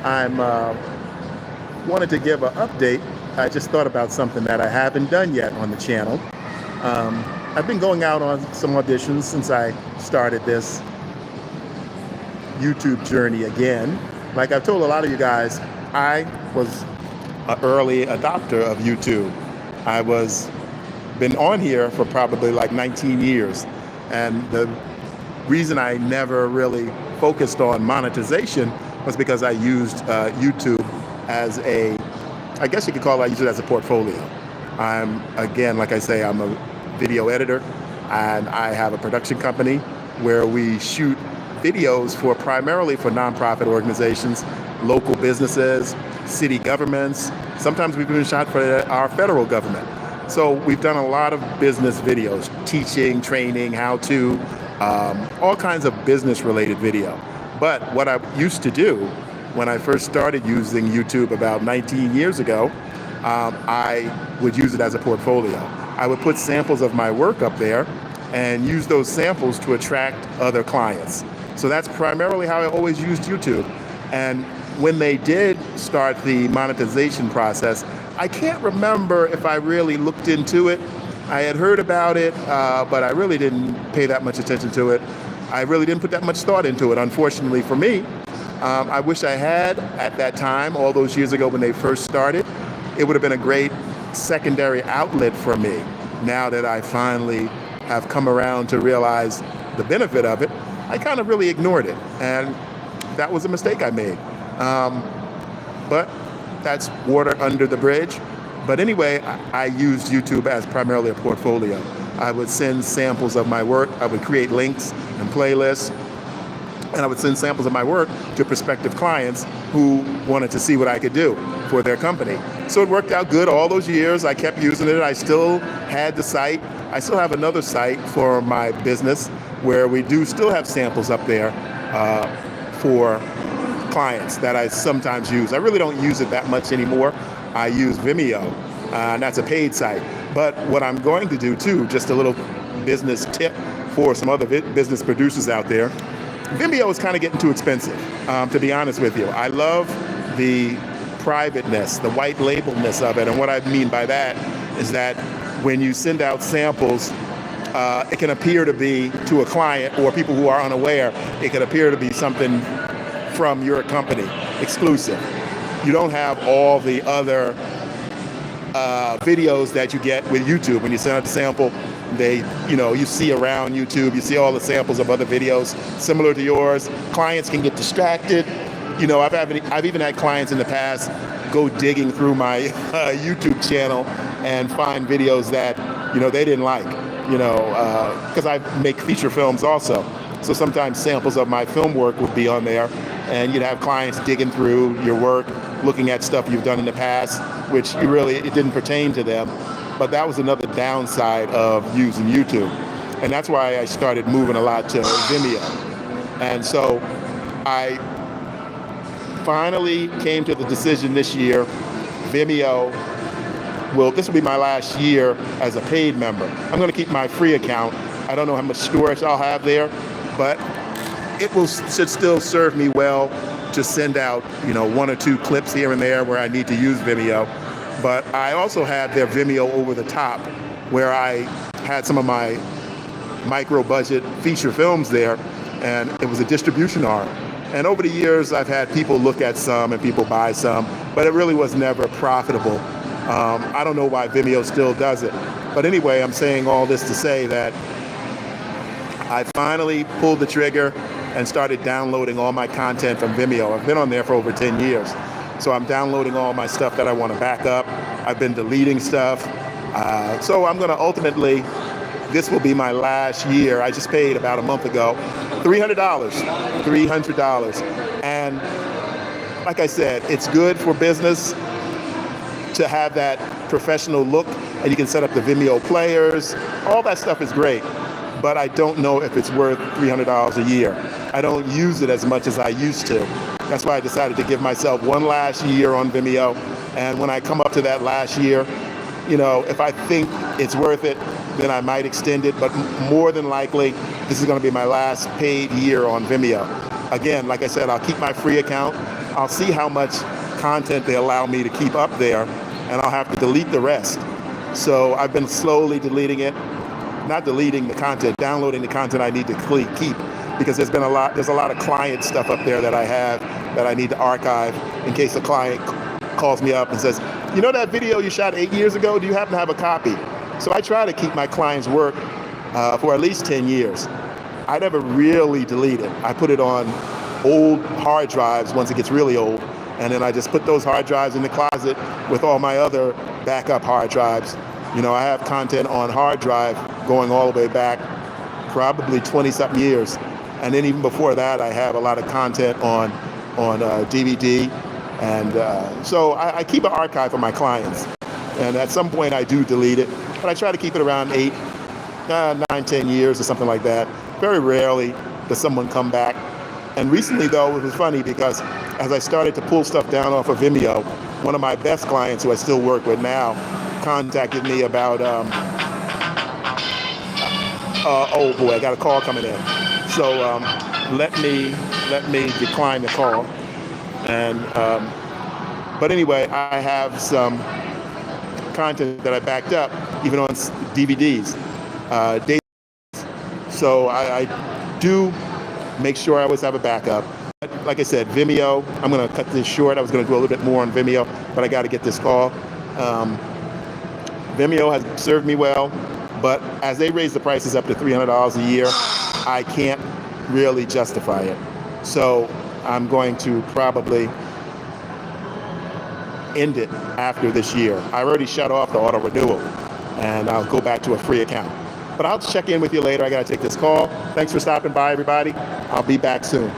I'm wanted to give an update. I just thought about something that I haven't done yet on the channel. I've been going out on some auditions since I started this YouTube journey again. Like I've told a lot of you guys, I was an early adopter of YouTube. I was been on here for probably like 19 years. And the reason I never really focused on monetization was because I used YouTube as I guess you could call it, I use it as a portfolio. Again, like I say, I'm a video editor, and I have a production company where we shoot videos primarily for nonprofit organizations, local businesses, city governments. Sometimes we've even shot for our federal government. So we've done a lot of business videos, teaching, training, how to, all kinds of business related video. But what I used to do when I first started using YouTube about 19 years ago, I would use it as a portfolio. I would put samples of my work up there and use those samples to attract other clients. So that's primarily how I always used YouTube. And when they did start the monetization process, I can't remember if I really looked into it. I had heard about it, but I really didn't pay that much attention to it. I really didn't put that much thought into it, unfortunately for me. I wish I had at that time, all those years ago when they first started. It would have been a great secondary outlet for me. Now that I finally have come around to realize the benefit of it, I kind of really ignored it. And that was a mistake I made. But that's water under the bridge. But anyway, I used YouTube as primarily a portfolio. I would send samples of my work. I would create links and playlists. And I would send samples of my work to prospective clients who wanted to see what I could do for their company. So it worked out good all those years. I kept using it. I still had the site. I still have another site for my business where we do still have samples up there for clients that I sometimes use. I really don't use it that much anymore. I use Vimeo, and that's a paid site. But what I'm going to do too, just a little business tip for some other business producers out there, Vimeo is kind of getting too expensive, to be honest with you. I love the privateness, the white labelness of it. And what I mean by that is that when you send out samples, it can appear to be to a client or people who are unaware, it can appear to be something from your company, exclusive. You don't have all the other videos that you get with YouTube. When you send out the sample, you see around YouTube, you see all the samples of other videos similar to yours. Clients can get distracted. I've even had clients in the past go digging through my YouTube channel and find videos that, they didn't like, because I make feature films also. So sometimes samples of my film work would be on there, and you'd have clients digging through your work, looking at stuff you've done in the past, which it didn't pertain to them. But that was another downside of using YouTube. And that's why I started moving a lot to Vimeo. And so I finally came to the decision this year, Vimeo this will be my last year as a paid member. I'm going to keep my free account. I don't know how much storage I'll have there, but it should still serve me well to send out, one or two clips here and there where I need to use Vimeo. But I also had their Vimeo over the top, where I had some of my micro-budget feature films there, and it was a distribution arm. And over the years, I've had people look at some and people buy some, but it really was never profitable. I don't know why Vimeo still does it. But anyway, I'm saying all this to say that I finally pulled the trigger and started downloading all my content from Vimeo. I've been on there for over 10 years. So I'm downloading all my stuff that I want to back up. I've been deleting stuff. So I'm going to ultimately, this will be my last year. I just paid about a month ago, $300. And like I said, it's good for business to have that professional look, and you can set up the Vimeo players. All that stuff is great, but I don't know if it's worth $300 a year. I don't use it as much as I used to. That's why I decided to give myself one last year on Vimeo. And when I come up to that last year, if I think it's worth it, then I might extend it. But more than likely, this is going to be my last paid year on Vimeo. Again, like I said, I'll keep my free account. I'll see how much content they allow me to keep up there, and I'll have to delete the rest. So I've been slowly deleting it, not deleting the content, downloading the content I need to keep, because there's a lot of client stuff up there that I have that I need to archive in case a client calls me up and says, you know that video you shot 8 years ago, do you happen to have a copy? So I try to keep my clients' work for at least 10 years. I never really delete it. I put it on old hard drives once it gets really old, and then I just put those hard drives in the closet with all my other backup hard drives. You know, I have content on hard drive going all the way back probably 20-something years. And then even before that, I have a lot of content on DVD. And so I keep an archive for my clients. And at some point I do delete it, but I try to keep it around 9, 10 years or something like that. Very rarely does someone come back. And recently, though, it was funny because as I started to pull stuff down off of Vimeo, one of my best clients, who I still work with now, contacted me about, oh boy, I got a call coming in. So let me decline the call. And but anyway, I have some content that I backed up, even on DVDs. So I do make sure I always have a backup. Like I said, Vimeo, I'm going to cut this short. I was going to do a little bit more on Vimeo, but I got to get this call. Vimeo has served me well, but as they raise the prices up to $300 a year, I can't really justify it. So I'm going to probably end it after this year. I already shut off the auto renewal, and I'll go back to a free account. But I'll check in with you later. I got to take this call. Thanks for stopping by, everybody. I'll be back soon.